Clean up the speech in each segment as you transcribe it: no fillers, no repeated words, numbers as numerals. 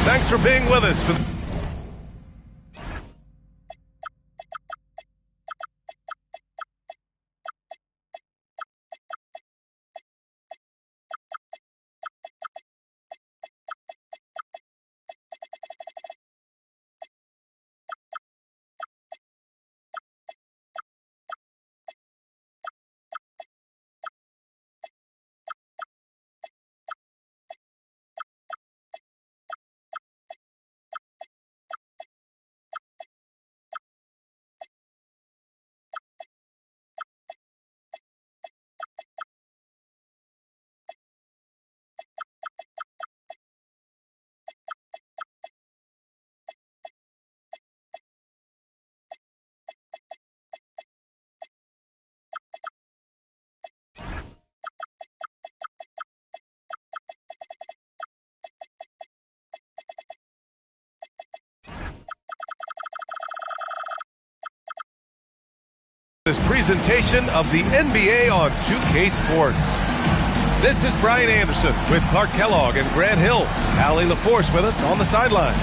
Thanks for being with us. This presentation of the NBA on 2K Sports. This is Brian Anderson with Clark Kellogg and Grant Hill. Allie LaForce with us on the sidelines.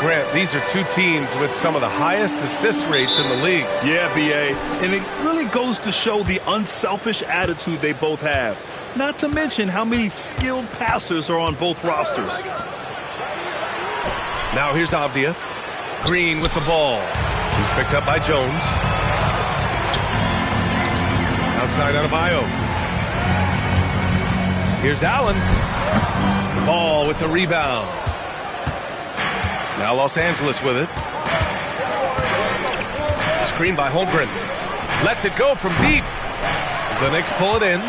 Grant, these are two teams with some of the highest assist rates in the league. Yeah, B.A. And it really goes to show the unselfish attitude they both have. Not to mention how many skilled passers are on both rosters. Now here's Avdia. Green with the ball. He's picked up by Jones. Outside Adebayo. Here's Allen. Ball with the rebound. Now Los Angeles with it. Screen by Holmgren. Lets it go from deep. The Knicks pull it in.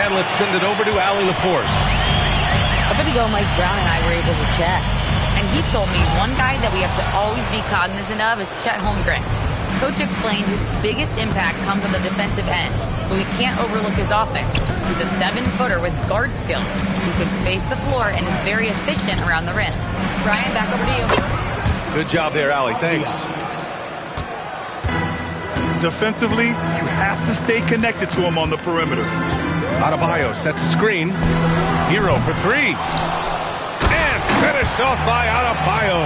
And let's send it over to Allie LaForce. A bit ago, Mike Brown and I were able to chat. And he told me one guy that we have to always be cognizant of is Chet Holmgren. Coach explained his biggest impact comes on the defensive end, but we can't overlook his offense. He's a 7-footer with guard skills who can space the floor and is very efficient around the rim. Brian, back over to you. Good job there, Allie. Thanks. Defensively, you have to stay connected to him on the perimeter. Adebayo sets a screen. Hero for three. Finished off by Adebayo.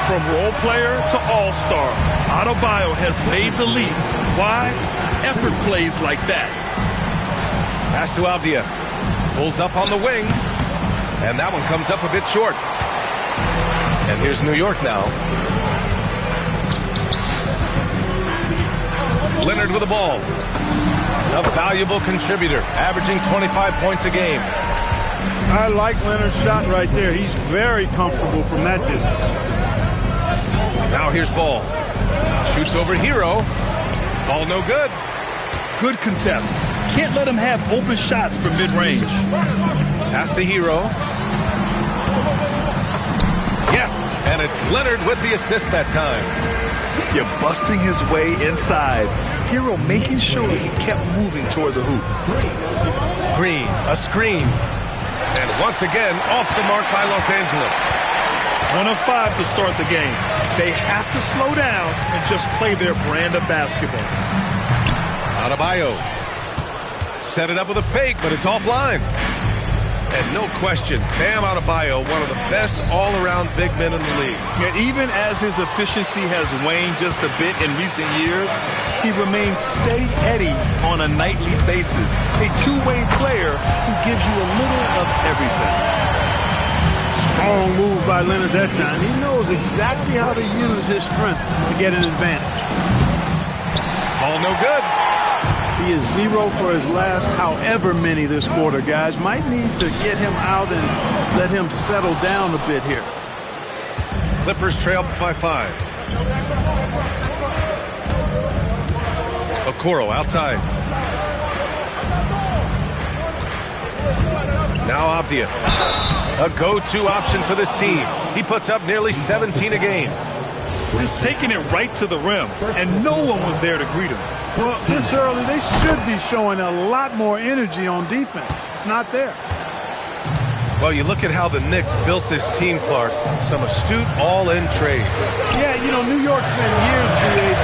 From role player to all-star, Adebayo has made the leap. Why? Effort plays like that. Pass to Avdia. Pulls up on the wing. And that one comes up a bit short. And here's New York now. Leonard with the ball. A valuable contributor, averaging 25 points a game. I like Leonard's shot right there. He's very comfortable from that distance. Now here's Ball. Shoots over Hero. Ball no good. Good contest. Can't let him have open shots from mid-range. Pass to Hero. Yes, and it's Leonard with the assist that time. You're busting his way inside. Hero making sure he kept moving toward the hoop. Green, a screen. And once again, off the mark by Los Angeles. 1 of 5 to start the game. They have to slow down and just play their brand of basketball. Adebayo. Set it up with a fake, but it's offline. And no question, Bam Adebayo, one of the best all-around big men in the league. Yeah, even as his efficiency has waned just a bit in recent years, he remains steady Eddie on a nightly basis. A two-way player who gives you a little of everything. Strong move by Leonard that time. He knows exactly how to use his strength to get an advantage. Ball no good. He is 0 for his last however many this quarter, guys. Might need to get him out and let him settle down a bit here. Clippers trail by 5. Okoro outside. Now Avdia. A go-to option for this team. He puts up nearly 17 a game. Just taking it right to the rim, and no one was there to greet him. Well, this early, they should be showing a lot more energy on defense. It's not there. Well, you look at how the Knicks built this team, Clark. Some astute all-in trades. Yeah, you know, New York spent years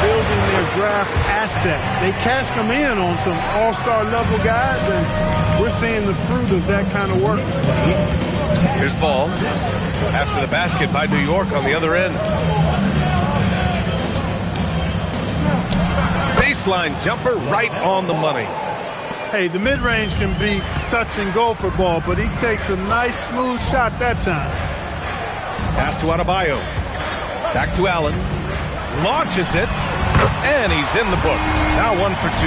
building their to draft assets. They cast them in on some all-star level guys, and we're seeing the fruit of that kind of work. Here's ball. After the basket by New York on the other end. Baseline jumper right on the money. Hey, the mid-range can be touch and go for ball, but he takes a nice smooth shot that time. Pass to Adebayo. Back to Allen. Launches it. And he's in the books. Now 1 for 2.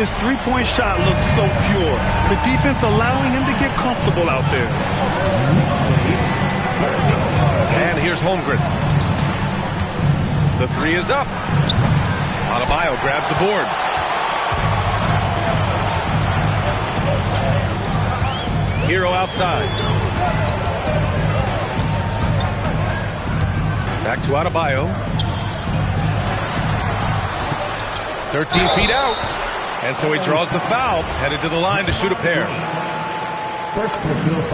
His three-point shot looks so pure. The defense allowing him to get comfortable out there. And here's Holmgren. The three is up. Adebayo grabs the board. Hero outside. Back to Adebayo. 13 feet out. And so he draws the foul, headed to the line to shoot a pair.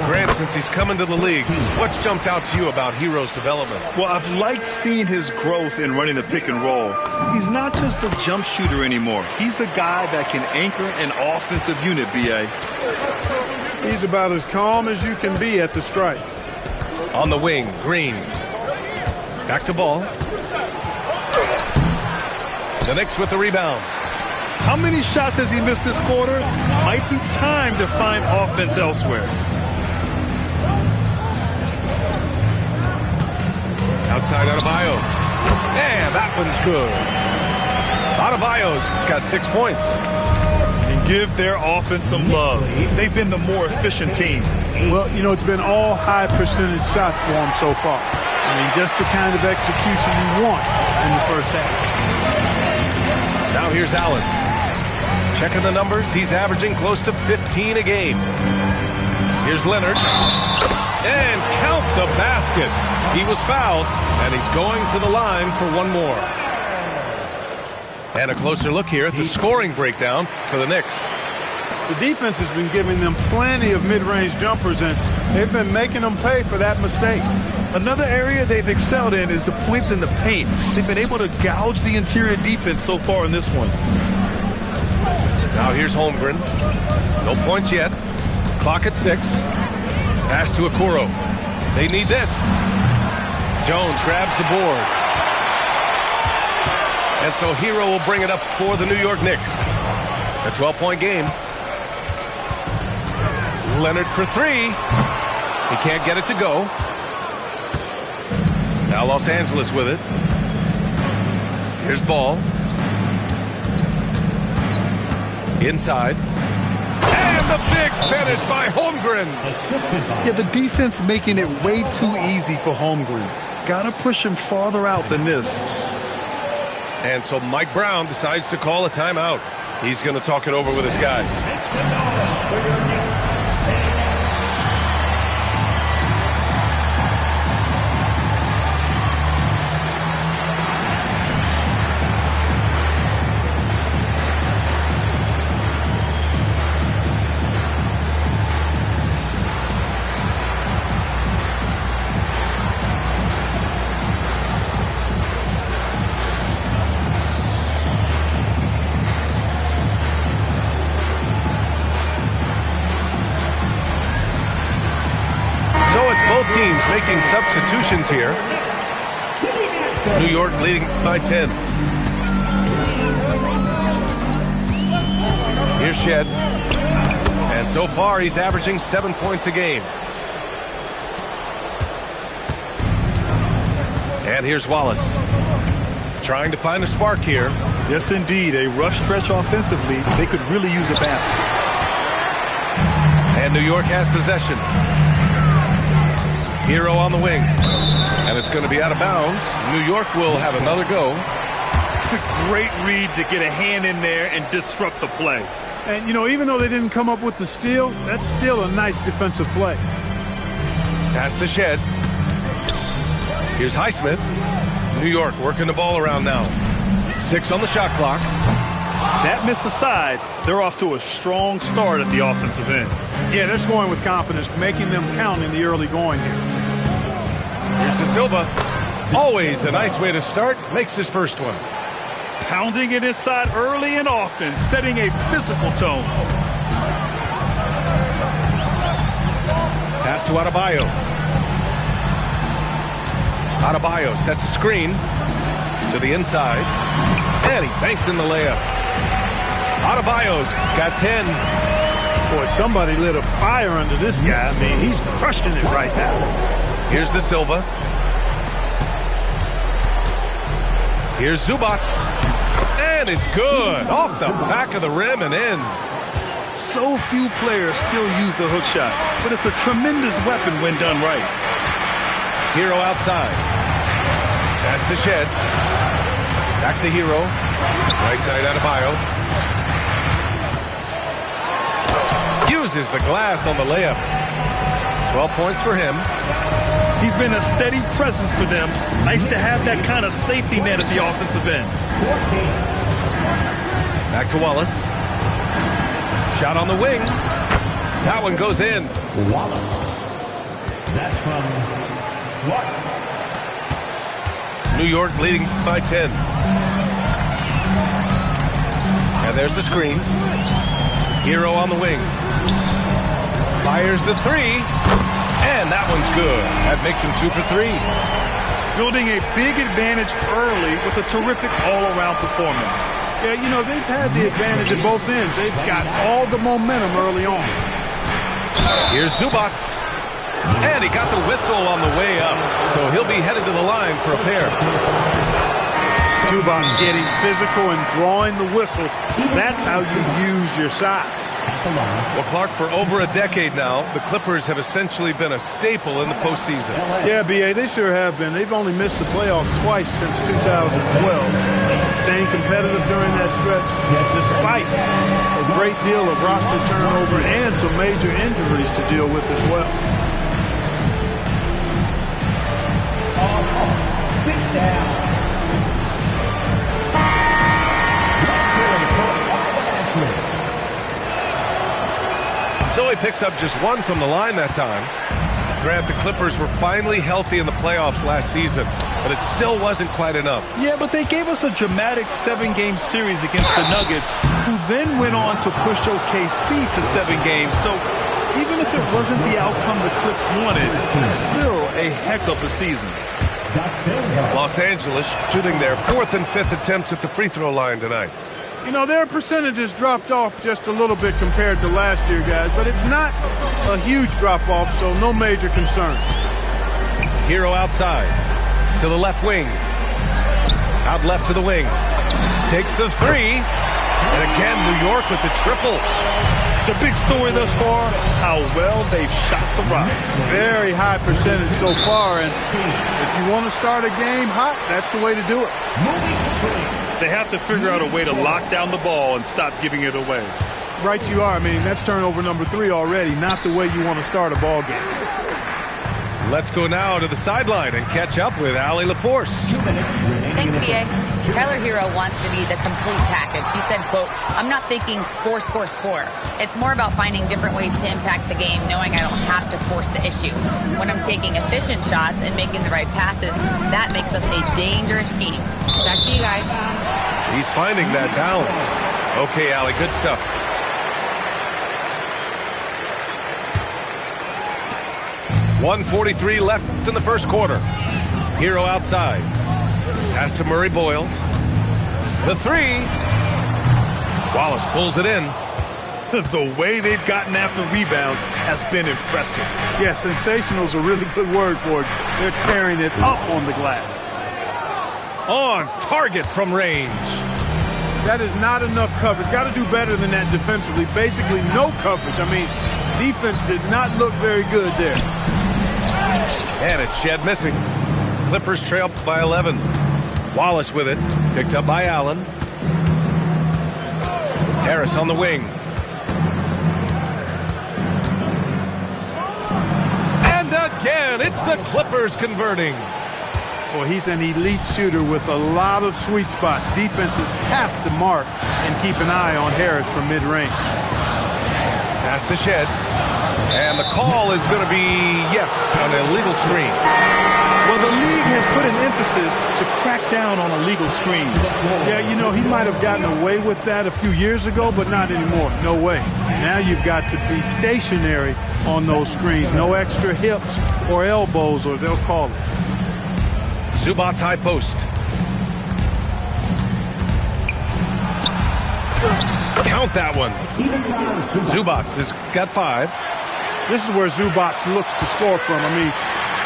Grant, since he's come into the league, what's jumped out to you about Hero's development? Well, I've liked seeing his growth in running the pick and roll. He's not just a jump shooter anymore. He's a guy that can anchor an offensive unit, B.A. He's about as calm as you can be at the stripe. On the wing, Green. Back to ball. The Knicks with the rebound. How many shots has he missed this quarter? Might be time to find offense elsewhere. Outside Adebayo. And that one's good. Adebayo's got 6 points. And give their offense some love. They've been the more efficient team. Well, you know, it's been all high percentage shots for him so far. I mean, just the kind of execution you want in the first half. Now here's Allen. Checking the numbers, he's averaging close to 15 a game. Here's Leonard. And count the basket. He was fouled, and he's going to the line for one more. And a closer look here at the scoring breakdown for the Knicks. The defense has been giving them plenty of mid-range jumpers, and they've been making them pay for that mistake. Another area they've excelled in is the points in the paint. They've been able to gouge the interior defense so far in this one. Now here's Holmgren. No points yet. Clock at 6. Pass to Okoro. They need this. Jones grabs the board. And so Hero will bring it up for the New York Knicks. A 12-point game. Leonard for 3. He can't get it to go. Now Los Angeles with it. Here's Ball. Inside. And the big finish by Holmgren. Yeah, the defense making it way too easy for Holmgren. Got to push him farther out than this. And so Mike Brown decides to call a timeout. He's going to talk it over with his guys. Teams making substitutions here. New York leading by 10. Here's Shed. And so far he's averaging 7 points a game. And here's Wallace. Trying to find a spark here. Yes, indeed. A rough stretch offensively. They could really use a basket. And New York has possession. Hero on the wing. And it's going to be out of bounds. New York will have another go. Great read to get a hand in there and disrupt the play. And, you know, even though they didn't come up with the steal, that's still a nice defensive play. Pass to Shed. Here's Highsmith. New York working the ball around now. 6 on the shot clock. That miss aside, they're off to a strong start at the offensive end. Yeah, they're scoring with confidence, making them count in the early going here. Here's De Silva. Always a nice way to start. Makes his first one. Pounding it inside early and often, setting a physical tone. Pass to Adebayo. Adebayo sets a screen to the inside. And he banks in the layup. Adebayo's got 10. Boy, somebody lit a fire under this guy. I mean, he's crushing it right now. Here's De Silva. Here's Zubac. And it's good. Off the back of the rim and in. So few players still use the hook shot, but it's a tremendous weapon when done right. Hero outside. Pass to Shed. Back to Hero. Right side Adebayo. Uses the glass on the layup. 12 points for him. He's been a steady presence for them. Nice to have that kind of safety net at the offensive end. Back to Wallace. Shot on the wing. That one goes in. Wallace. That's from what? New York leading by 10. And there's the screen. Hero on the wing. Fires the three. And that one's good. That makes him 2 for 3. Building a big advantage early with a terrific all-around performance. Yeah, you know, they've had the advantage at both ends. They've got all the momentum early on. Here's Zubac. And he got the whistle on the way up. So he'll be headed to the line for a pair. Zubac getting physical and drawing the whistle. That's how you use your size. Well, Clark, for over a decade now, the Clippers have essentially been a staple in the postseason. Yeah, B.A., they sure have been. They've only missed the playoffs twice since 2012. Staying competitive during that stretch, despite a great deal of roster turnover and some major injuries to deal with as well. Sit down. So he picks up just 1 from the line that time. Grant, the Clippers were finally healthy in the playoffs last season, but it still wasn't quite enough. Yeah, but they gave us a dramatic 7-game series against the Nuggets, who then went on to push OKC to 7 games. So even if it wasn't the outcome the Clips wanted, still a heck of a season. Los Angeles shooting their 4th and 5th attempts at the free throw line tonight. You know, their percentages dropped off just a little bit compared to last year, guys, but it's not a huge drop-off, so no major concern. Hero outside to the left wing. Out left to the wing. Takes the 3. And again, New York with the triple. The big story thus far, how well they've shot the rock. Very high percentage so far, and if you want to start a game hot, that's the way to do it. They have to figure out a way to lock down the ball and stop giving it away. Right you are. I mean, that's turnover number 3 already, not the way you want to start a ball game. Let's go now to the sideline and catch up with Allie LaForce. Thanks, B.A. Tyler Hero wants to be the complete package. He said, quote, "I'm not thinking score, score, score. It's more about finding different ways to impact the game, knowing I don't have to force the issue. When I'm taking efficient shots and making the right passes, that makes us a dangerous team." Back to you guys. He's finding that balance. Okay, Allie, good stuff. .143 left in the first quarter. Hero outside. Pass to Murray Boyles. The 3. Wallace pulls it in. The way they've gotten after rebounds has been impressive. Yeah, sensational is a really good word for it. They're tearing it up on the glass. On target from range. That is not enough coverage. Got to do better than that defensively. Basically no coverage. I mean, defense did not look very good there. And it's Shed missing. Clippers trail by 11. Wallace with it. Picked up by Allen. Harris on the wing. And again, it's the Clippers converting. Well, he's an elite shooter with a lot of sweet spots. Defenses have to mark and keep an eye on Harris from mid-range. Pass to Shed. And the call is going to be, yes, an illegal screen. Well, the league has put an emphasis to crack crack down on illegal screens. Yeah, you know, he might have gotten away with that a few years ago, but not anymore. No way. Now you've got to be stationary on those screens. No extra hips or elbows, or they'll call it. Zubac's high post. Count that one. Zubac has got 5. This is where Zubac looks to score from. I mean,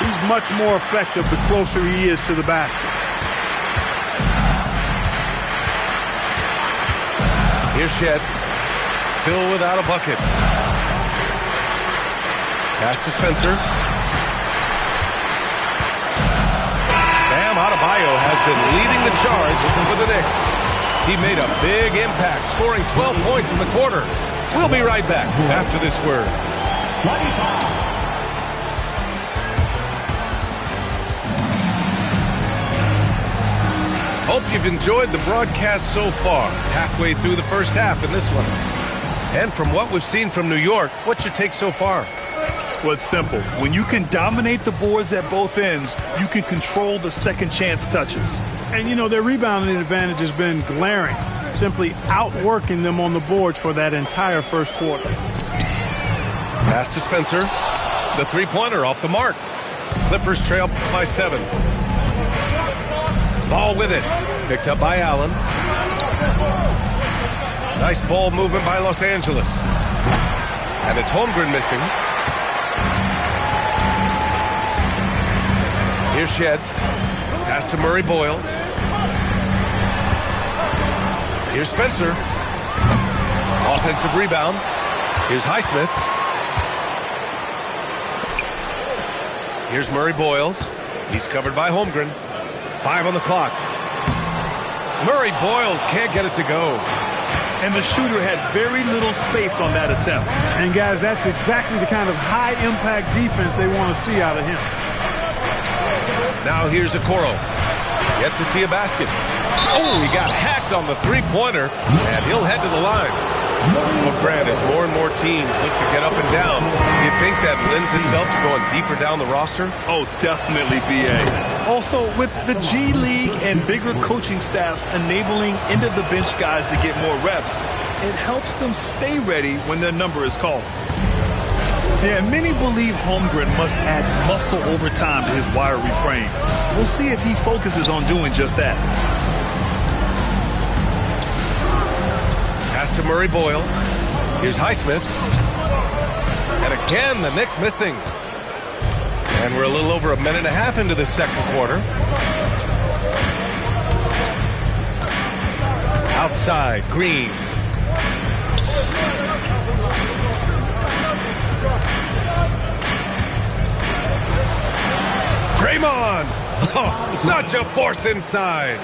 he's much more effective the closer he is to the basket. Here's Shed. Still without a bucket. Pass to Spencer. Bam Adebayo has been leading the charge for the Knicks. He made a big impact, scoring 12 points in the quarter. We'll be right back after this word. Hope you've enjoyed the broadcast so far. Halfway through the first half in this one. And from what we've seen from New York, what's your take so far? Well, it's simple. When you can dominate the boards at both ends, you can control the second chance touches. And, you know, their rebounding advantage has been glaring, simply outworking them on the boards for that entire first quarter. Pass to Spencer. The three-pointer off the mark. Clippers trail by 7. Ball with it. Picked up by Allen. Nice ball movement by Los Angeles. And it's Holmgren missing. Here's Shed. Pass to Murray Boyles. Here's Spencer. Offensive rebound. Here's Highsmith. Here's Murray Boyles. He's covered by Holmgren. 5 on the clock. Murray Boyles can't get it to go. And the shooter had very little space on that attempt. And, guys, that's exactly the kind of high-impact defense they want to see out of him. Now here's Okoro. Yet to see a basket. Oh, he got hacked on the three-pointer, and he'll head to the line. Well, Grant, as more and more teams look to get up and down, you think that lends itself to going deeper down the roster? Oh, definitely, B.A. Also, with the G League and bigger coaching staffs enabling end-of-the-bench guys to get more reps, it helps them stay ready when their number is called. Yeah, many believe Holmgren must add muscle over time to his wiry frame. We'll see if he focuses on doing just that. Pass to Murray Boyles. Here's Highsmith. And again, the Knicks missing. And we're a little over a minute and a half into the second quarter. Outside, Green. Draymond! Oh, such a force inside.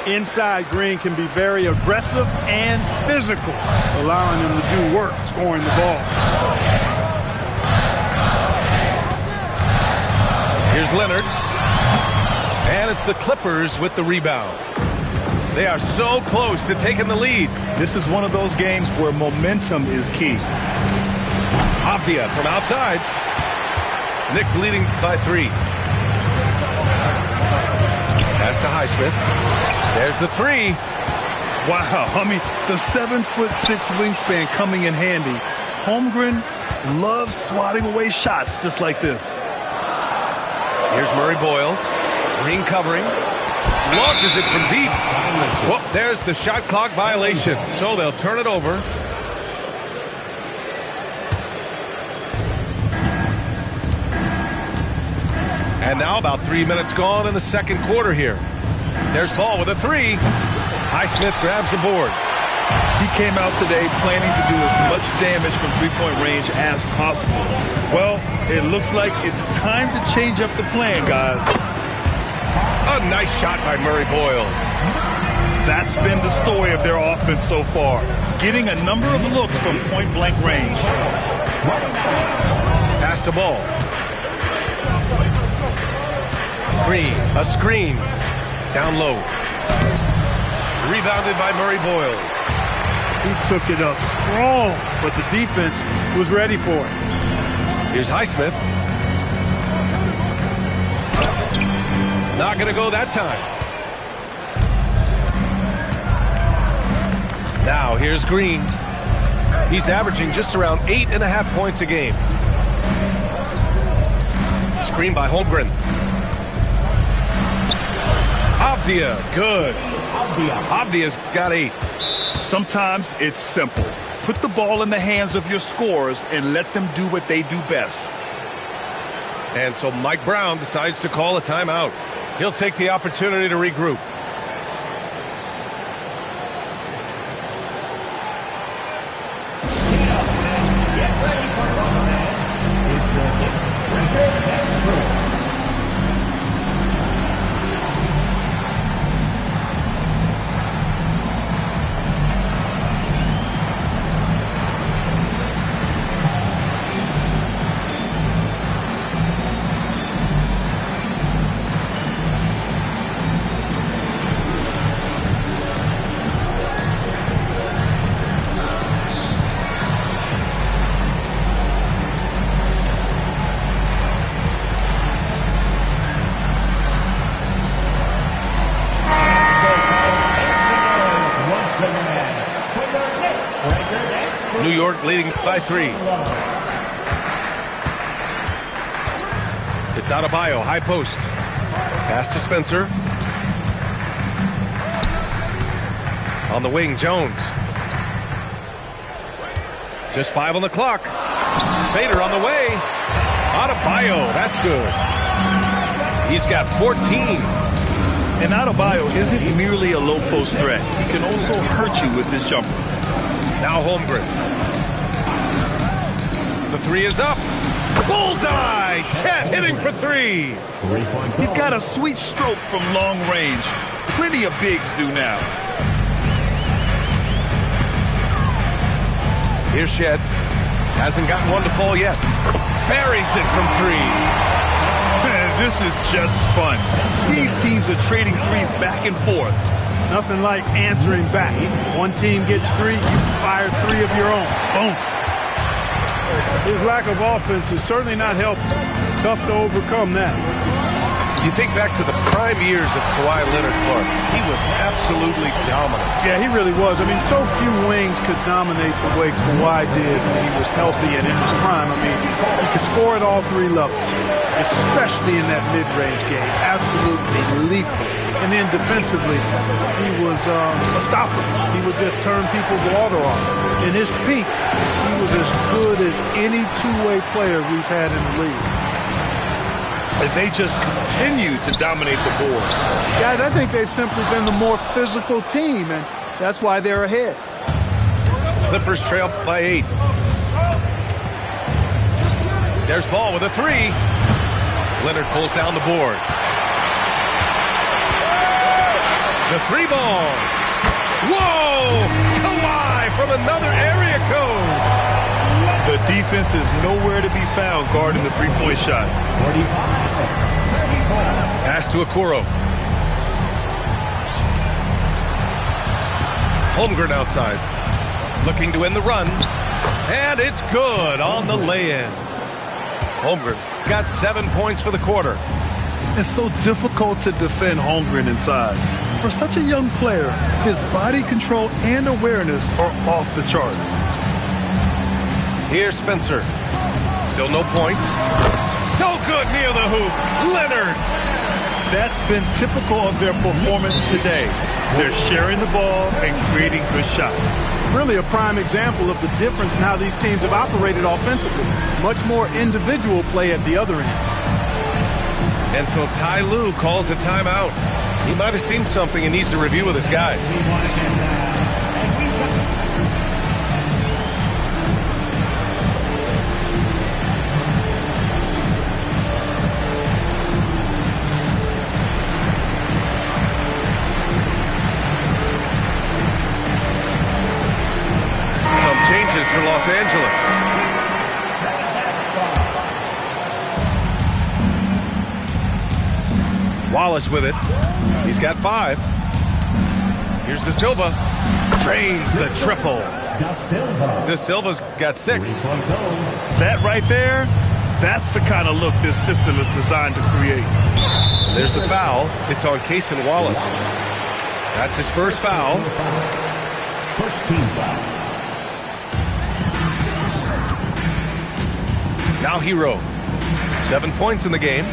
Inside, Green can be very aggressive and physical, allowing him to do work scoring the ball. Here's Leonard. And it's the Clippers with the rebound. They are so close to taking the lead. This is one of those games where momentum is key. Avdia from outside. Knicks leading by 3. Pass to Highsmith. There's the 3. Wow, I mean, the 7'6" wingspan coming in handy. Holmgren loves swatting away shots just like this. Here's Murray Boyles. Green covering. Launches it from deep. Well, there's the shot clock violation. So they'll turn it over. And now about 3 minutes gone in the second quarter here. There's Ball with a 3. Highsmith grabs the board. He came out today planning to do as much damage from three-point range as possible. Well, it looks like it's time to change up the plan, guys. A nice shot by Murray Boyles. That's been the story of their offense so far, getting a number of looks from point-blank range. Pass to Ball. Green, a screen. Down low. Rebounded by Murray Boyles. He took it up strong, but the defense was ready for it. Here's Highsmith. Not going to go that time. Now here's Green. He's averaging just around 8.5 points a game. Screen by Holmgren. Avdia, good. Avdia's got 8. Sometimes it's simple. Put the ball in the hands of your scorers and let them do what they do best. And so Mike Brown decides to call a timeout. He'll take the opportunity to regroup. New York leading by 3. It's Adebayo, high post. Pass to Spencer. On the wing, Jones. Just 5 on the clock. Fader on the way. Adebayo, that's good. He's got 14. And Adebayo isn't merely a low post threat. He can also hurt you with his jumper. Now Holmgren. The 3 is up. Bullseye! Chet hitting for 3. He's got a sweet stroke from long range. Plenty of bigs do now. Here's Shed. Hasn't gotten one to fall yet. Buries it from 3. This is just fun. These teams are trading threes back and forth. Nothing like answering back. One team gets 3, you fire 3 of your own. Boom. His lack of offense is certainly not helping. Tough to overcome that. You think back to the prime years of Kawhi Leonard, Clark. He was absolutely dominant. Yeah, he really was. I mean, so few wings could dominate the way Kawhi did when he was healthy and in his prime. I mean, he could score at all 3 levels, especially in that mid-range game. Absolutely lethal. And then defensively, he was a stopper. He would just turn people's water off. In his peak, he was as good as any two-way player we've had in the league. And they just continue to dominate the boards. Guys, I think they've simply been the more physical team, and that's why they're ahead. Clippers trail by 8. There's Ball with a 3. Leonard pulls down the board. The 3 ball. Whoa! Kawhi from another area code. The defense is nowhere to be found guarding the three-point shot. 45, 34. Pass to Okoro. Holmgren outside. Looking to end the run. And it's good on the lay-in. Holmgren's got 7 points for the quarter. It's so difficult to defend Holmgren inside. For such a young player, his body control and awareness are off the charts. Here's Spencer. Still no points. So good near the hoop. Leonard. That's been typical of their performance today. They're sharing the ball and creating good shots. Really a prime example of the difference in how these teams have operated offensively. Much more individual play at the other end. And so Ty Lue calls a timeout. He might have seen something and needs to review with his guys. Some changes for Los Angeles. Wallace with it. He's got 5. Here's De Silva. Drains the triple. De Silva's got 6. That right there, that's the kind of look this system is designed to create. There's the foul. It's on Cason Wallace. That's his first foul. First team foul. Now Hero. 7 points in the game.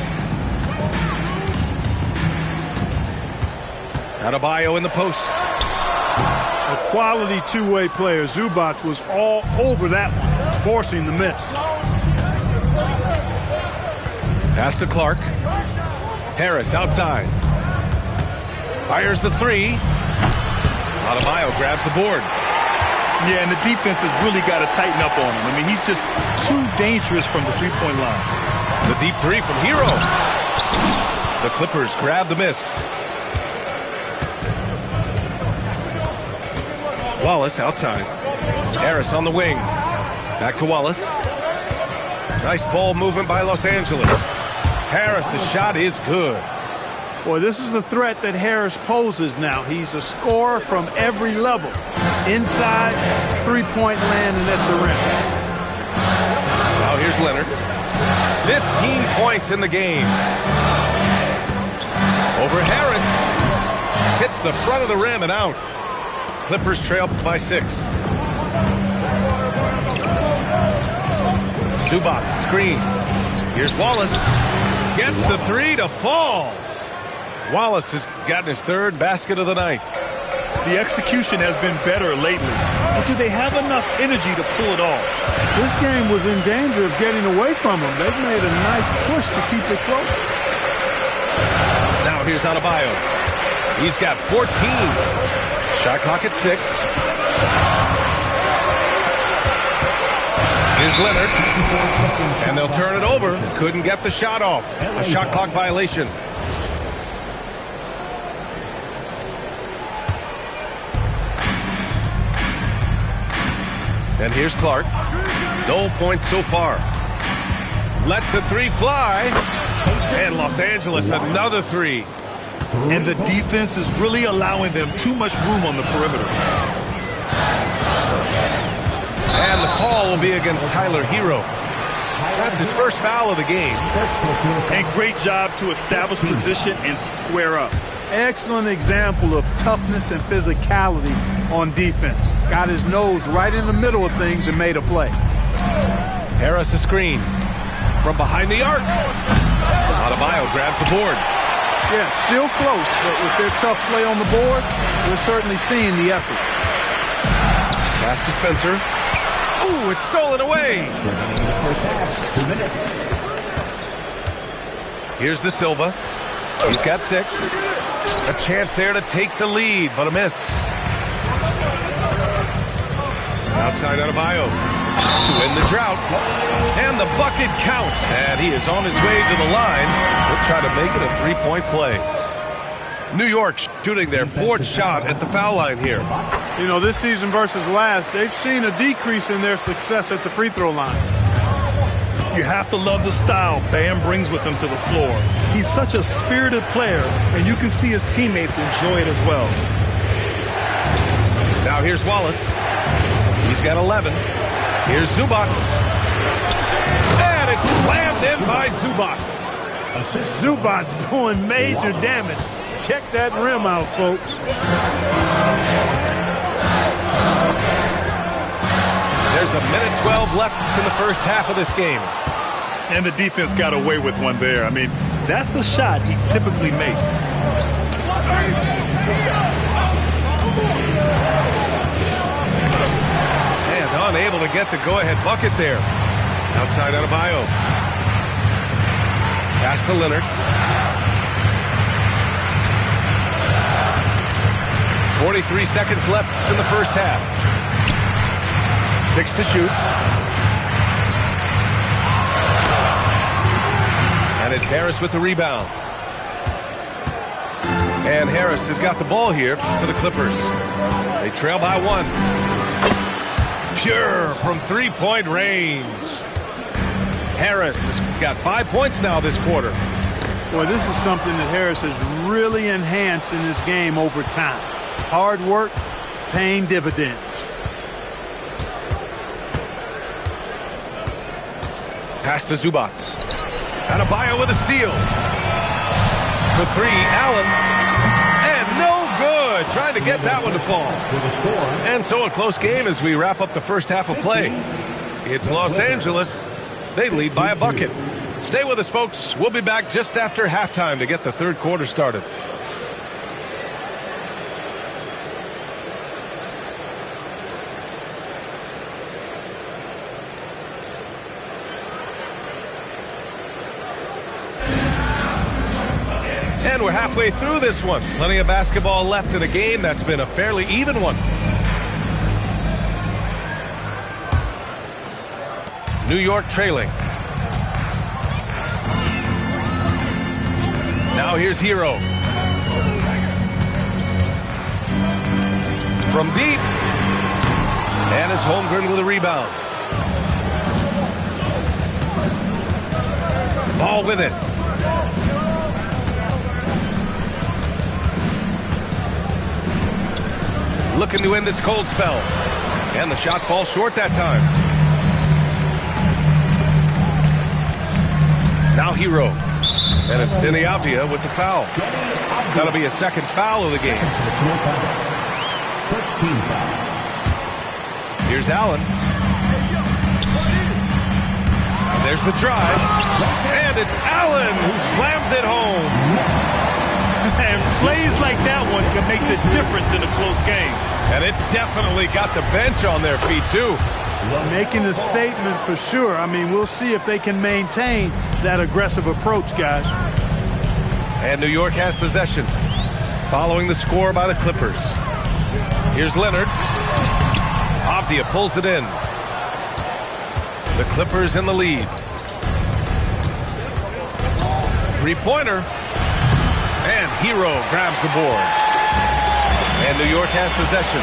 Adebayo in the post. A quality two-way player. Zubac was all over that one, forcing the miss. Pass to Clark. Harris outside. Fires the three. Adebayo grabs the board. Yeah, and the defense has really got to tighten up on him. I mean, he's just too dangerous from the three-point line. The deep three from Hero. The Clippers grab the miss. Wallace outside. Harris on the wing. Back to Wallace. Nice ball movement by Los Angeles. Harris's shot is good. Boy, this is the threat that Harris poses now. He's a scorer from every level. Inside, three-point land, and at the rim. Now here's Leonard. 15 points in the game. Over Harris. Hits the front of the rim and out. Clippers trail by 6. Zubac screen. Here's Wallace. Gets the three to fall. Wallace has gotten his third basket of the night. The execution has been better lately. But do they have enough energy to pull it off? This game was in danger of getting away from them. They've made a nice push to keep it close. Now here's Adebayo. He's got 14. Shot clock at 6. Here's Leonard. And they'll turn it over. Couldn't get the shot off. A shot clock violation. And here's Clark. No points so far. Lets the three fly. And Los Angeles another three. And the defense is really allowing them too much room on the perimeter. And the call will be against Tyler Hero. That's his first foul of the game. And great job to establish position and square up. Excellent example of toughness and physicality on defense. Got his nose right in the middle of things and made a play. Harris a screen. From behind the arc. Adebayo grabs the board. Yeah, still close, but with their tough play on the board, we're certainly seeing the effort. Pass to Spencer. Ooh, it's stolen away. First half, 2 minutes. Here's De Silva. He's got 6. A chance there to take the lead, but a miss. Outside Adebayo to win the drought. And the bucket counts. And he is on his way to the line. He'll try to make it a three-point play. New York shooting their 4th shot at the foul line here. You know, this season versus last, they've seen a decrease in their success at the free throw line. You have to love the style Bam brings with him to the floor. He's such a spirited player, and you can see his teammates enjoy it as well. Now here's Wallace. He's got 11. Here's Zubac. And it's slammed in by Zubac. Zubac doing major damage. Check that rim out, folks. There's a minute 12 left in the first half of this game. And the defense got away with one there. I mean, that's a shot he typically makes. And unable to get the go-ahead bucket there. Outside Adebayo. Pass to Leonard. 43 seconds left in the first half. 6 to shoot. And it's Harris with the rebound. And Harris has got the ball here for the Clippers. They trail by 1. Pure from three-point range. Harris has got 5 points now this quarter. Boy, this is something that Harris has really enhanced in this game over time. Hard work, paying dividends. Pass to Zubac. Adebayo with a steal. The three, Allen. And no good. Trying to get that one to fall. And so a close game as we wrap up the first half of play. It's Los Angeles. They lead by a bucket. Stay with us, folks. We'll be back just after halftime to get the third quarter started. And we're halfway through this one. Plenty of basketball left in a game that's been a fairly even one. New York trailing. Now here's Hero. From deep. And it's Holmgren with a rebound. Ball with it. Looking to end this cold spell. And the shot falls short that time. Now Hero. And it's Avdia with the foul. That'll be a second foul of the game. First team foul. Here's Allen. And there's the drive. And it's Allen who slams it home. And plays like that one can make the difference in a close game. And it definitely got the bench on their feet, too. Well, making a statement for sure. I mean, we'll see if they can maintain that aggressive approach, guys. And New York has possession, following the score by the Clippers. Here's Leonard. Avdia pulls it in. The Clippers in the lead. Three-pointer. And Hero grabs the board. And New York has possession.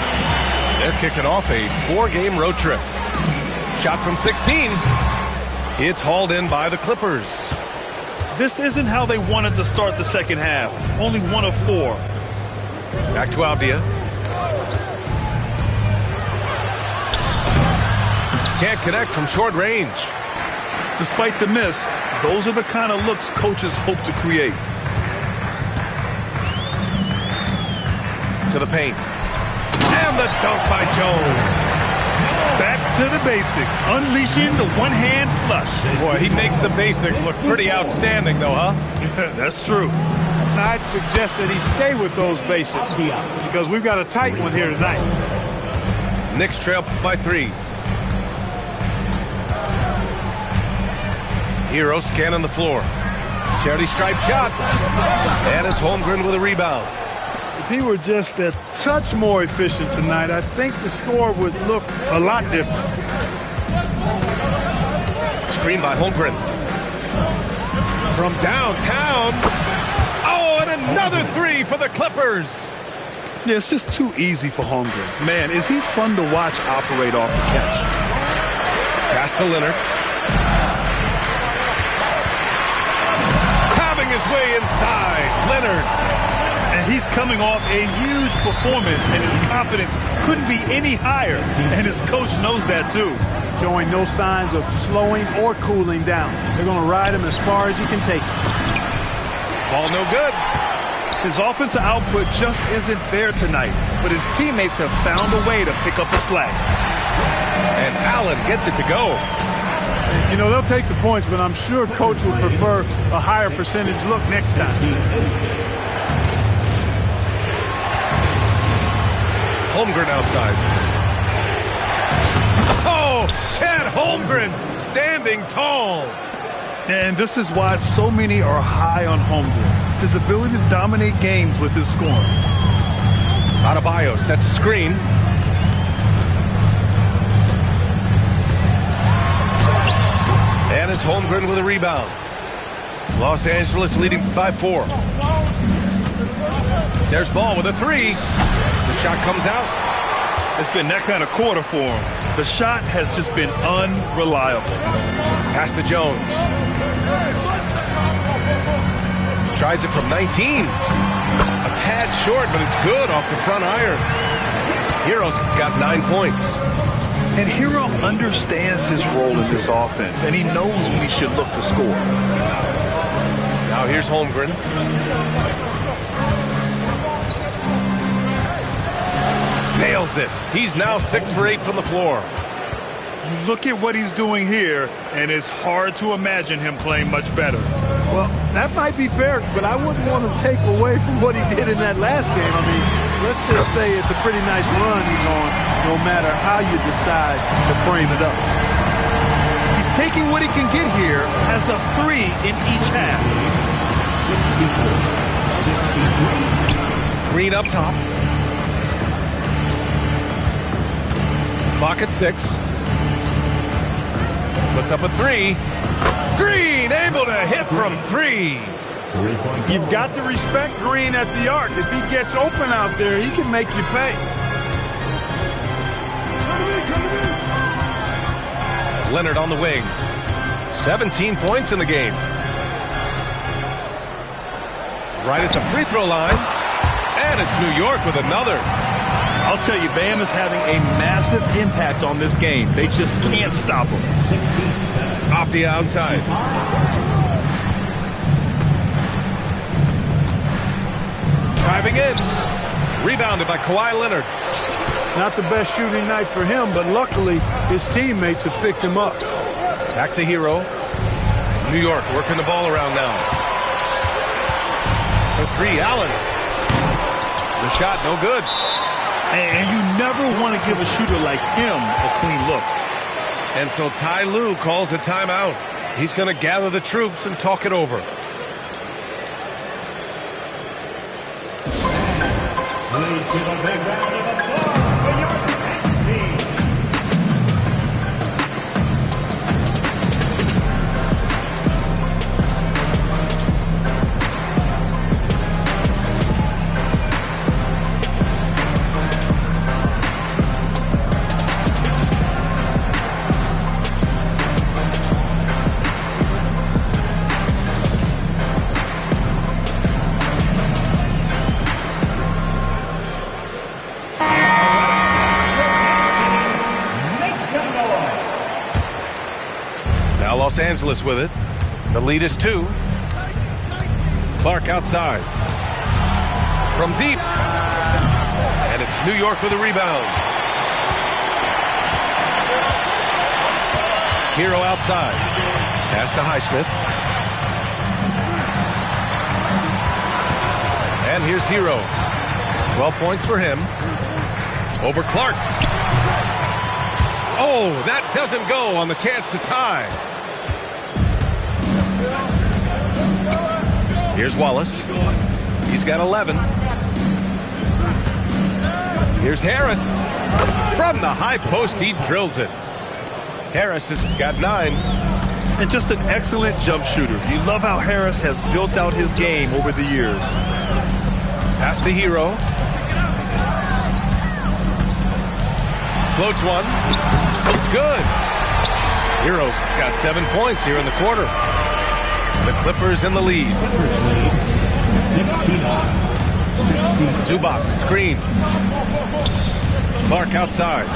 They're kicking off a 4-game road trip. Shot from 16. It's hauled in by the Clippers. This isn't how they wanted to start the second half. Only 1 of 4. Back to Anba. Can't connect from short range. Despite the miss, those are the kind of looks coaches hope to create. To the paint. And the dunk by Jones. Back to the basics, unleashing the one-hand flush. Boy, he makes the basics look pretty outstanding, though, huh? That's true. Now, I'd suggest that he stay with those basics because we've got a tight one here tonight. Knicks trail by 3. Hero scanning the floor. Charity stripe shot. And it's Holmgren with a rebound. If he were just a touch more efficient tonight, I think the score would look a lot different. Screen by Holmgren. From downtown. Oh, and another 3 for the Clippers. Yeah, it's just too easy for Holmgren. Man, is he fun to watch operate off the catch. Pass to Leonard. Having his way inside. Leonard. And he's coming off a huge performance, and his confidence couldn't be any higher. And his coach knows that, too. Showing no signs of slowing or cooling down. They're going to ride him as far as he can take it. Ball no good. His offensive output just isn't there tonight, but his teammates have found a way to pick up the slack. And Allen gets it to go. You know, they'll take the points, but I'm sure coach would prefer a higher percentage look next time. Holmgren outside. Oh, Chad Holmgren standing tall. And this is why so many are high on Holmgren. His ability to dominate games with his scoring. Adebayo sets a screen. And it's Holmgren with a rebound. Los Angeles leading by 4. There's Ball with a 3. The shot comes out. It's been that kind of quarter for him. The shot has just been unreliable. Pass to Jones. Tries it from 19. A tad short, but it's good off the front iron. Hero's got 9 points. And Hero understands his role in this offense, and he knows when he should look to score. Now here's Holmgren. nails it. He's now 6 for 8 from the floor. You look at what he's doing here, and it's hard to imagine him playing much better. Well, that might be fair, but I wouldn't want to take away from what he did in that last game. I mean, let's just say it's a pretty nice run he's on, no matter how you decide to frame it up. He's taking what he can get here as a 3 in each half. 64, 63. Green up top. Clock at 6. Puts up a 3. Green able to hit from 3. You've got to respect Green at the arc. If he gets open out there, he can make you pay. Leonard on the wing. 17 points in the game. Right at the free throw line. And it's New York with another. I'll tell you, Bam is having a massive impact on this game. They just can't stop him. Off the outside. Driving in. Rebounded by Kawhi Leonard. Not the best shooting night for him, but luckily his teammates have picked him up. Back to Hero. New York working the ball around now. For 3, Allen. The shot no good. And you never want to give a shooter like him a clean look. And so Ty Lue calls a timeout. He's going to gather the troops and talk it over. Please give a big round of applause for your team. Los Angeles with it. The lead is 2. Clark outside. From deep. And it's New York with a rebound. Hero outside. Pass to Highsmith. And here's Hero. 12 points for him. Over Clark. Oh, that doesn't go on the chance to tie. Here's Wallace. He's got 11. Here's Harris. From the high post, he drills it. Harris has got 9. And just an excellent jump shooter. You love how Harris has built out his game over the years. Pass to Hero. Floats one. Looks good. Hero's got 7 points here in the quarter. The Clippers in the lead. Zubac screen. Clark outside.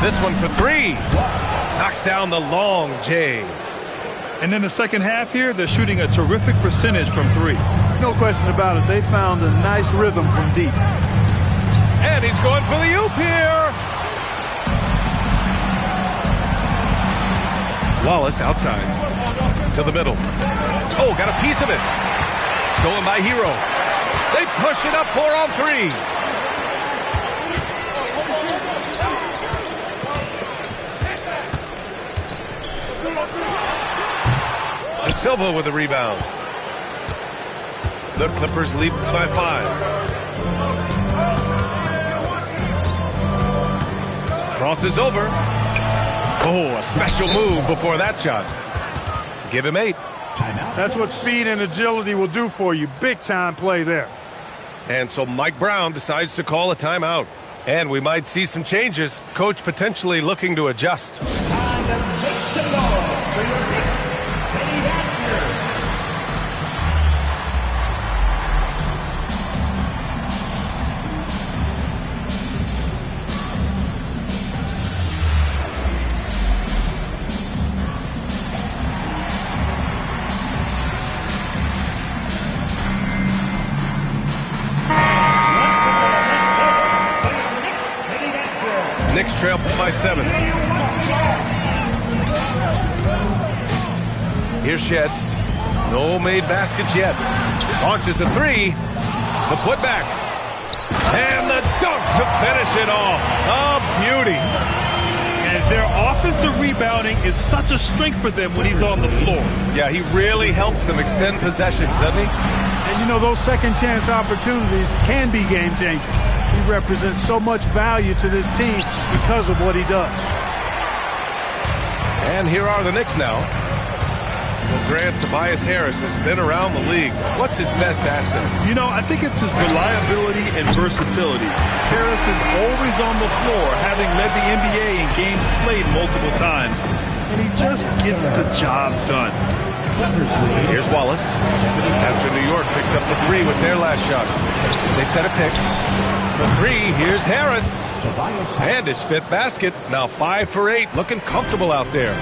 This one for 3. Knocks down the long J. And in the second half here, they're shooting a terrific percentage from 3. No question about it. They found a nice rhythm from deep. And he's going for the oop here. Wallace outside. To the middle. Oh, got a piece of it. Stolen by Hero. They push it up 4 on 3. And Silva with the rebound. The Clippers lead by 5. Crosses over. Oh, a special move before that shot. Give him 8. That's what speed and agility will do for you. Big time play there. And so Mike Brown decides to call a timeout. And we might see some changes. Coach potentially looking to adjust. Time to make some noise for your Knicks City Raptors. Knicks trail by 7. Here's Shed. No made baskets yet. Launches a 3. The putback. And the dunk to finish it off. A beauty. And their offensive rebounding is such a strength for them when he's on the floor. Yeah, he really helps them extend possessions, doesn't he? And you know, those second chance opportunities can be game changers. He represents so much value to this team because of what he does. And here are the Knicks now. Well, Grant, Tobias Harris has been around the league. What's his best asset? You know, I think it's his reliability and versatility. Harris is always on the floor, having led the NBA in games played multiple times. And he just gets the job done. Here's Wallace. After New York picked up the 3 with their last shot. They set a pick. For 3, here's Harris. And his 5th basket. Now 5 for 8. Looking comfortable out there.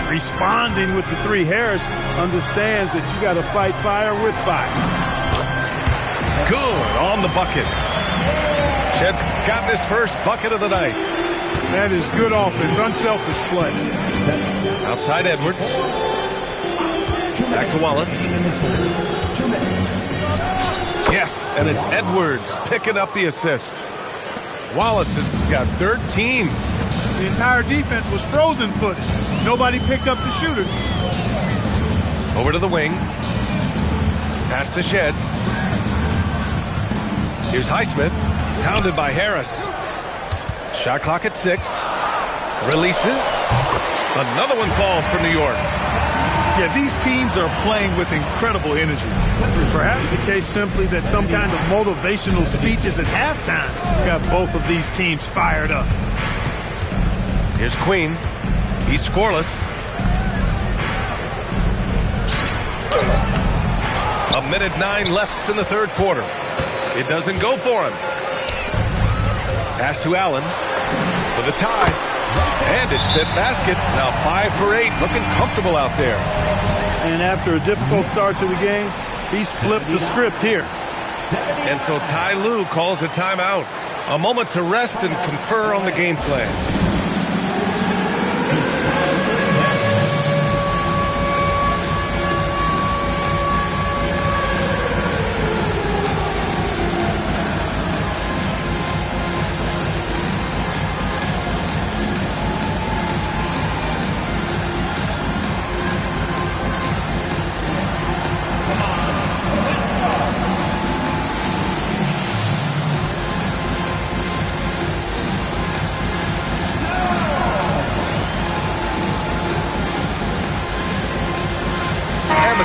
Responding with the 3, Harris understands that you got to fight fire with fire. Good on the bucket. Shed's got his first bucket of the night. That is good offense, unselfish play. Outside Edwards. Back to Wallace. Yes, and it's Edwards picking up the assist. Wallace has got 13. The entire defense was frozen footed. Nobody picked up the shooter. Over to the wing. Pass to Shed. Here's Highsmith. Pounded by Harris. Shot clock at 6. Releases. Another one falls for New York. Yeah, these teams are playing with incredible energy. Perhaps the case simply that some kind of motivational speeches at halftime got both of these teams fired up. Here's Queen. He's scoreless. A minute 9 left in the third quarter. It doesn't go for him. Pass to Allen for the tie. And his 5th basket. Now 5 for 8. Looking comfortable out there. And after a difficult start to the game, he's flipped the script here. And so Ty Lue calls a timeout. A moment to rest and confer on the game plan.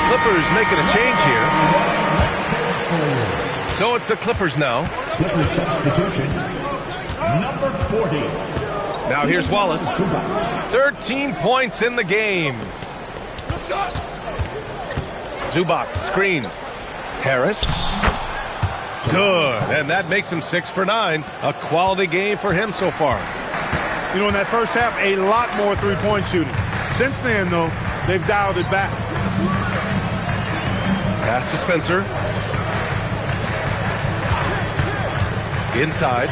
Clippers making a change here. So it's the Clippers now. Clippers substitution, number 40. Now here's Wallace. 13 points in the game. Zubac, screen. Harris. Good. And that makes him 6 for 9. A quality game for him so far. You know, in that first half, a lot more three-point shooting. Since then, though, they've dialed it back. Pass to Spencer. Inside.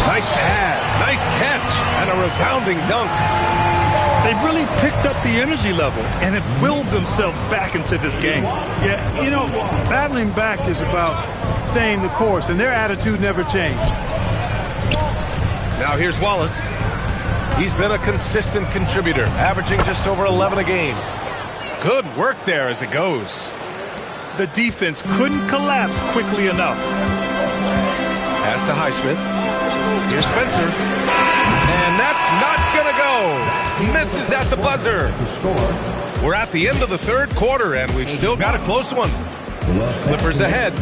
Nice pass. Nice catch. And a resounding dunk. They've really picked up the energy level and have willed themselves back into this game. Yeah, you know, battling back is about staying the course, and their attitude never changed. Now here's Wallace. He's been a consistent contributor, averaging just over 11 a game. Good work there as it goes. The defense couldn't collapse quickly enough. Pass to Highsmith. Here's Spencer. And that's not going to go. Misses at the buzzer. We're at the end of the third quarter, and we've still got a close one. Clippers ahead,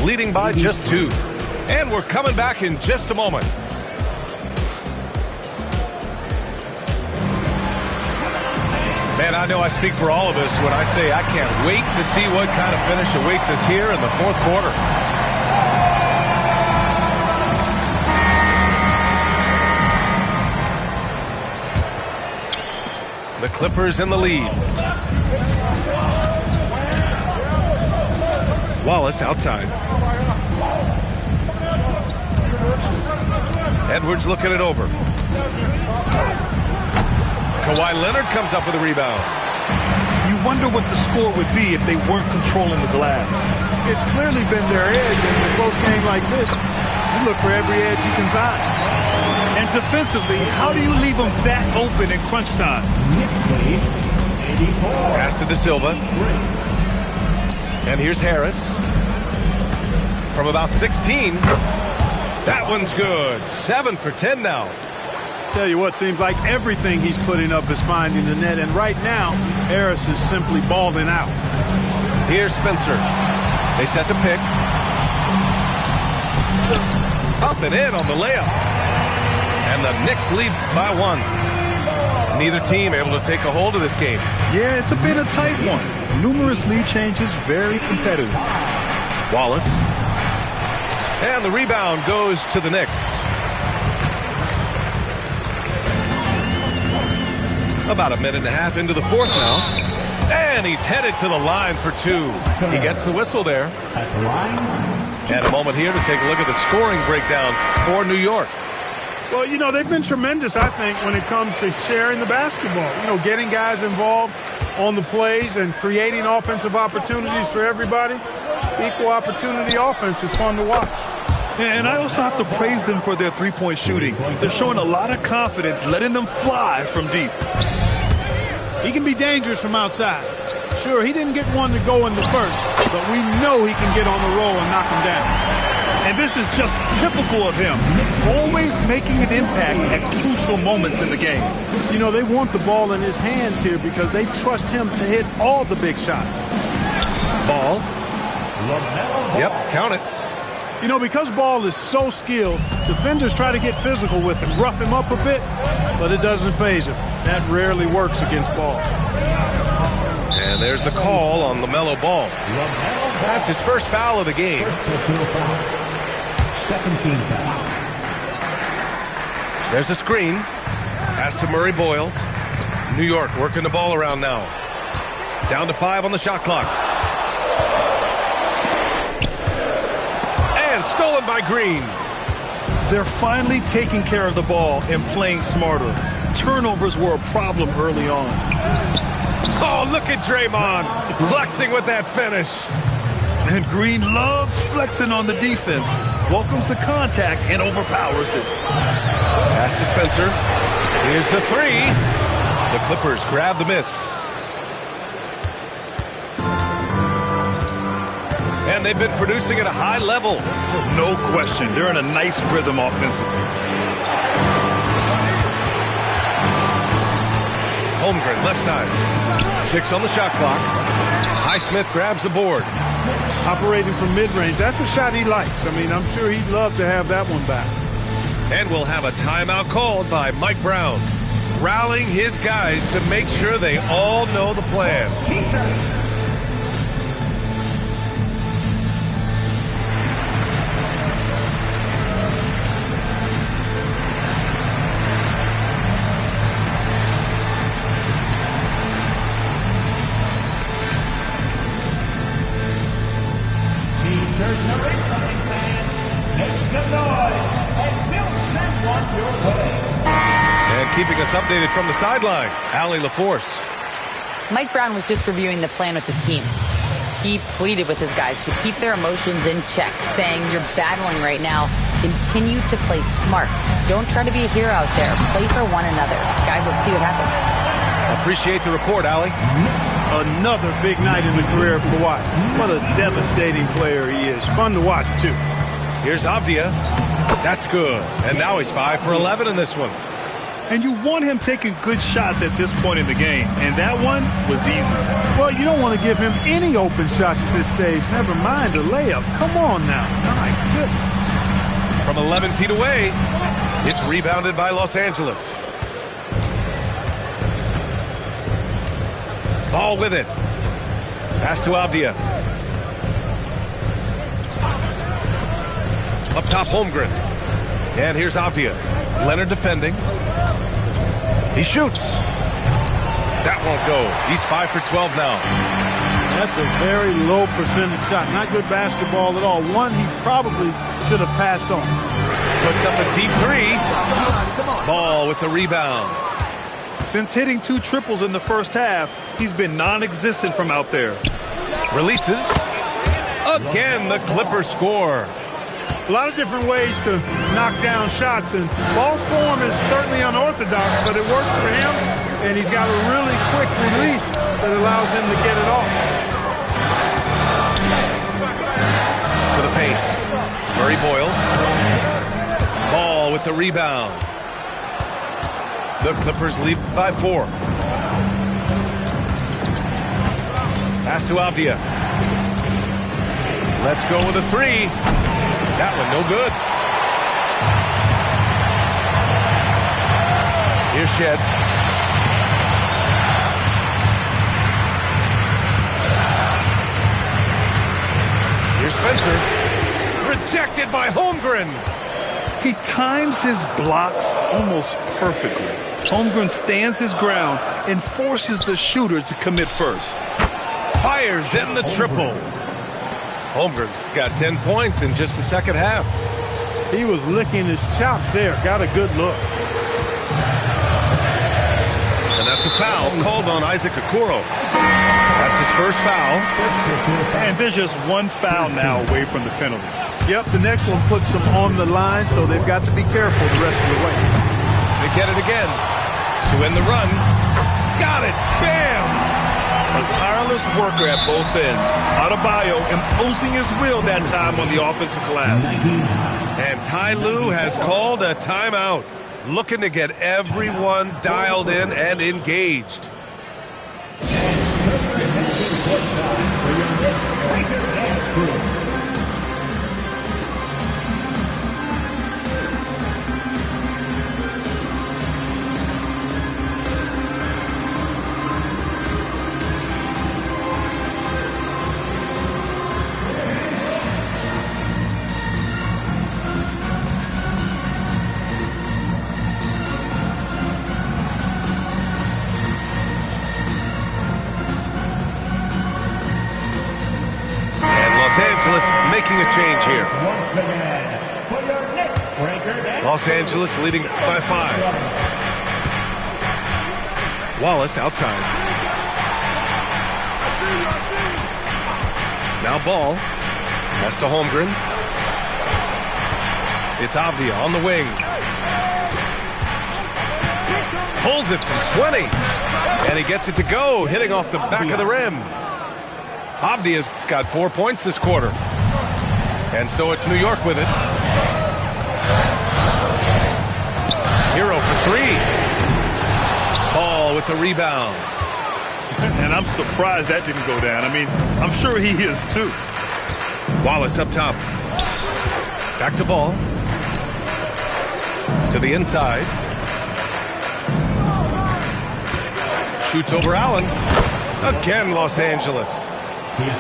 leading by just 2. And we're coming back in just a moment. Man, I know I speak for all of us when I say I can't wait to see what kind of finish awaits us here in the fourth quarter. The Clippers in the lead. Wallace outside. Edwards looking it over. Kawhi Leonard comes up with a rebound. You wonder what the score would be if they weren't controlling the glass. It's clearly been their edge, and in a close game like this, you look for every edge you can find. And defensively, how do you leave them that open in crunch time? Pass to De Silva. And here's Harris. From about 16. That one's good. 7 for 10 now. Tell you what, seems like everything he's putting up is finding the net, and right now, Harris is simply balling out. Here's Spencer. They set the pick. Up and in on the layup. And the Knicks lead by 1. Neither team able to take a hold of this game. Yeah, it's a bit of a tight one. Numerous lead changes, very competitive. Wallace. And the rebound goes to the Knicks. About a minute and a half into the fourth now. And he's headed to the line for 2. He gets the whistle there. And a moment here to take a look at the scoring breakdown for New York. Well, you know, they've been tremendous, I think, when it comes to sharing the basketball. You know, getting guys involved on the plays and creating offensive opportunities for everybody. Equal opportunity offense is fun to watch. And I also have to praise them for their three-point shooting. They're showing a lot of confidence, letting them fly from deep. He can be dangerous from outside. Sure, he didn't get one to go in the first, but we know he can get on the roll and knock him down. And this is just typical of him, always making an impact at crucial moments in the game. You know, they want the ball in his hands here because they trust him to hit all the big shots. Ball. Yep, count it. You know, because Ball is so skilled, defenders try to get physical with him, rough him up a bit, but it doesn't faze him. That rarely works against Ball. And there's the call on LaMelo Ball. That's his first foul of the game. 17 foul. There's a screen. Pass to Murray Boyles. New York working the ball around now. Down to 5 on the shot clock. And stolen by Green. They're finally taking care of the ball and playing smarter. Turnovers were a problem early on. Oh, look at Draymond flexing with that finish. And Green loves flexing on the defense. Welcomes the contact and overpowers it. Pass to Spencer. Here's the 3. The Clippers grab the miss. And they've been producing at a high level. No question. They're in a nice rhythm offensively. Holmgren, left side. 6 on the shot clock. Highsmith grabs the board. Operating from mid-range, that's a shot he likes. I mean, I'm sure he'd love to have that one back. And we'll have a timeout called by Mike Brown, rallying his guys to make sure they all know the plan. And keeping us updated from the sideline, Allie LaForce. Mike Brown was just reviewing the plan with his team. He pleaded with his guys to keep their emotions in check, saying, "You're battling right now. Continue to play smart. Don't try to be a hero out there. Play for one another." Guys, let's see what happens. Appreciate the report, Allie. Another big night in the career of Kawhi. What a devastating player he is. Fun to watch, too. Here's Avdia. That's good. And now he's 5 for 11 in this one. And you want him taking good shots at this point in the game. And that one was easy. Well, you don't want to give him any open shots at this stage. Never mind a layup. Come on now. My goodness. From 11 feet away, it's rebounded by Los Angeles. Ball with it. Pass to Avdia. Up top, Holmgren. And here's Avdia. Leonard defending. He shoots. That won't go. He's 5 for 12 now. That's a very low percentage shot. Not good basketball at all. One he probably should have passed on. puts up a deep three. Ball with the rebound. Since hitting 2 triples in the first half, he's been non-existent from out there. Releases. Again, the Clippers score. A lot of different ways to knock down shots, and Ball's form is certainly unorthodox, but it works for him, and he's got a really quick release that allows him to get it off. To the paint. Murray Boyles. Ball with the rebound. The Clippers lead by 4. Pass to Avdia. Let's go with a 3. That one no good. Here's Shed. Here's Spencer. Rejected by Holmgren. He times his blocks almost perfectly. Holmgren stands his ground and forces the shooter to commit first. Fires in the triple. Holmgren's got 10 points in just the second half. He was licking his chops there. Got a good look. And that's a foul called on Isaac Okoro. That's his first foul. And there's just one foul now away from the penalty. Yep, the next one puts them on the line, so they've got to be careful the rest of the way. They get it again. To end the run. Got it. Bam! A tireless worker at both ends. Adebayo imposing his will that time on the offensive glass. And Ty Lue has called a timeout, looking to get everyone dialed in and engaged. Making a change here. Los Angeles leading by 5. Wallace outside. Now Ball. Pass to Holmgren. It's Avdia on the wing. Pulls it from 20. And he gets it to go, hitting off the back of the rim. Avdia's got 4 points this quarter. And so it's New York with it. Hero for 3. Ball with the rebound. And I'm surprised that didn't go down. I mean, I'm sure he is too. Wallace up top. Back to Ball. To the inside. Shoots over Allen. Again, Los Angeles.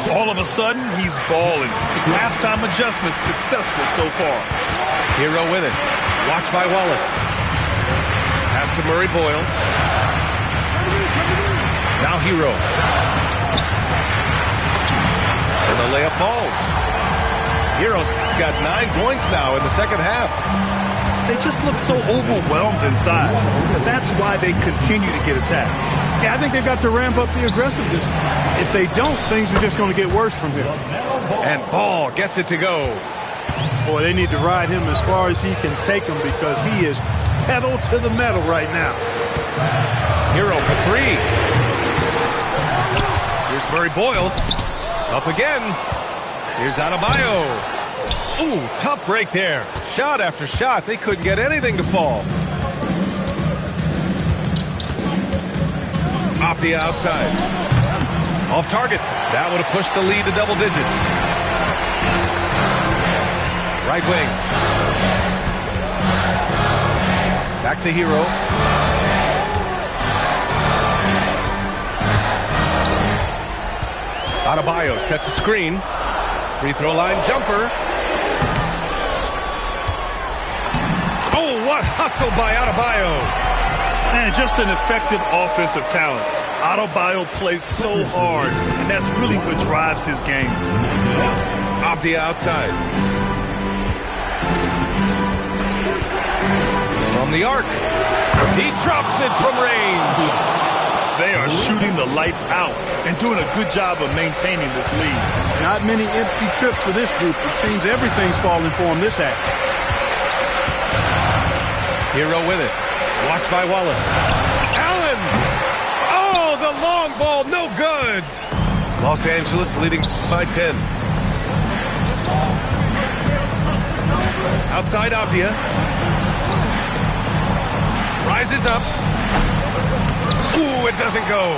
All of a sudden, he's balling. Halftime adjustments successful so far. Hero with it. Watched by Wallace. Pass to Murray Boyles. Now Hero. And the layup falls. Hero's got 9 points now in the second half. They just look so overwhelmed inside. That's why they continue to get attacked. Yeah, I think they've got to ramp up the aggressiveness. If they don't, things are just going to get worse from here. And Ball gets it to go. Boy, they need to ride him as far as he can take them because he is pedal to the metal right now. Hero for 3. Here's Murray Boyles. Up again. Here's Adebayo. Ooh, tough break there. Shot after shot. They couldn't get anything to fall. Off the outside. Off target. That would have pushed the lead to double digits. Right wing. Back to Hero. Adebayo sets a screen. Free throw line jumper. Oh, what hustle by Adebayo. And just an effective offensive talent. Adebayo plays so hard, and that's really what drives his game. Off the outside. the arc. He drops it from range. They are shooting the lights out and doing a good job of maintaining this lead. Not many empty trips for this group. It seems everything's falling for them this half. Hero with it. Watched by Wallace. Allen! Oh, the long ball, no good. Los Angeles leading by 10. Outside Abdia. Rises up. Ooh, it doesn't go.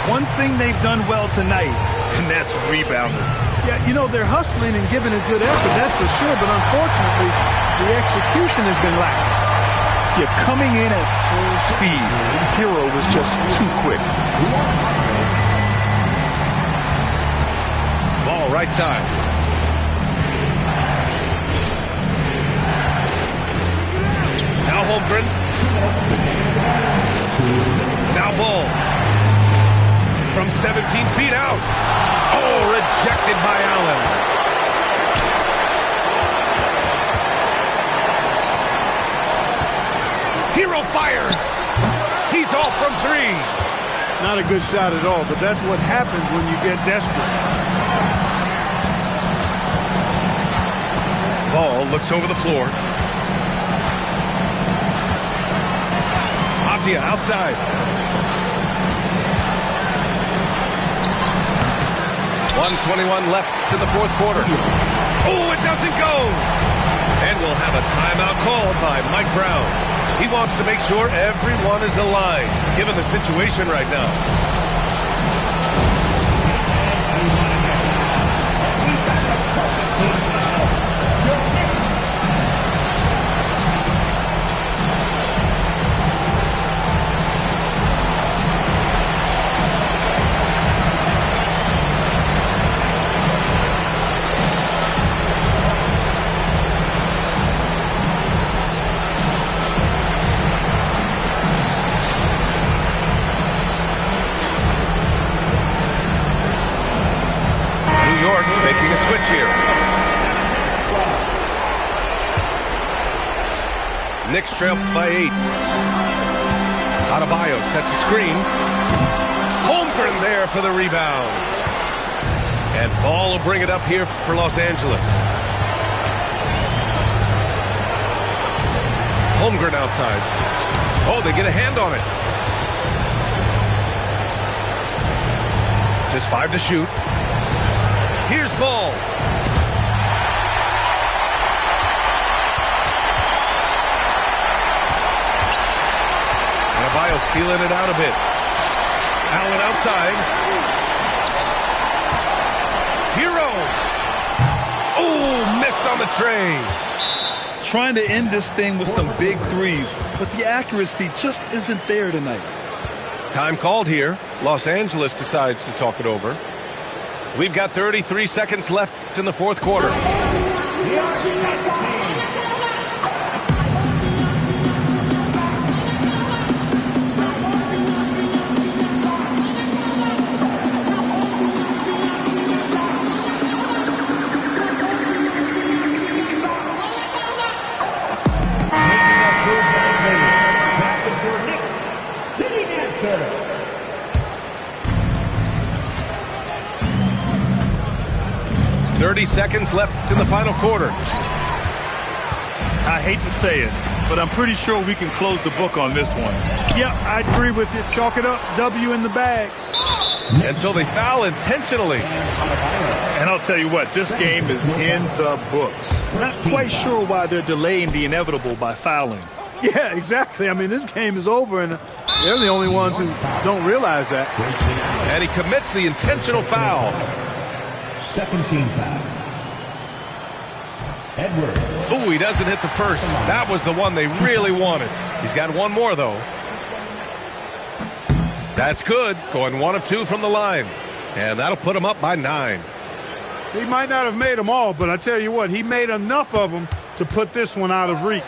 One thing they've done well tonight, and that's rebounding. Yeah, you know, they're hustling and giving a good effort, that's for sure, but unfortunately, the execution has been lacking. Yeah, coming in at full speed, Hero was just too quick. Ball right side. Now Holmgren. Now Ball. From 17 feet out. Oh, rejected by Allen. Hero fires. He's off from 3. Not a good shot at all, but that's what happens when you get desperate. Ball looks over the floor. Abdia outside. 1:21 left in the fourth quarter. Oh, it doesn't go. And we'll have a timeout called by Mike Brown. He wants to make sure everyone is aligned, given the situation right now. Making a switch here. Knicks trail by 8. Adebayo sets a screen. Holmgren there for the rebound. And Ball will bring it up here for Los Angeles. Holmgren outside. Oh, they get a hand on it. Just 5 to shoot. Here's Ball. Adebayo feeling it out a bit. Allen outside. Hero. Oh, missed on the tray. Trying to end this thing with some big threes, but the accuracy just isn't there tonight. Time called here. Los Angeles decides to talk it over. We've got 33 seconds left in the fourth quarter. 30 seconds left in the final quarter. I hate to say it, but I'm pretty sure we can close the book on this one. Yeah, I agree with you. Chalk it up. W in the bag. And so they foul intentionally. And I'll tell you what, this game is in the books. Not quite sure why they're delaying the inevitable by fouling. Yeah, exactly. I mean, this game is over, and they're the only ones who don't realize that. And he commits the intentional foul. Second team foul. Edwards. Ooh, he doesn't hit the first. That was the one they really wanted. He's got one more, though. That's good. Going 1 of 2 from the line. And that'll put him up by 9. He might not have made them all, but I tell you what, he made enough of them to put this one out of reach.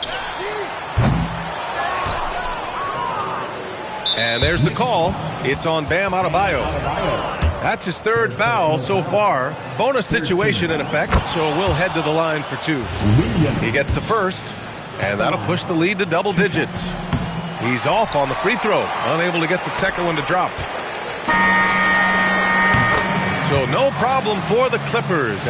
And there's the call. It's on Bam Adebayo. That's his third foul so far. Bonus situation in effect, so we'll head to the line for 2. He gets the first. And that'll push the lead to double digits. He's off on the free throw, unable to get the second one to drop. So no problem for the Clippers.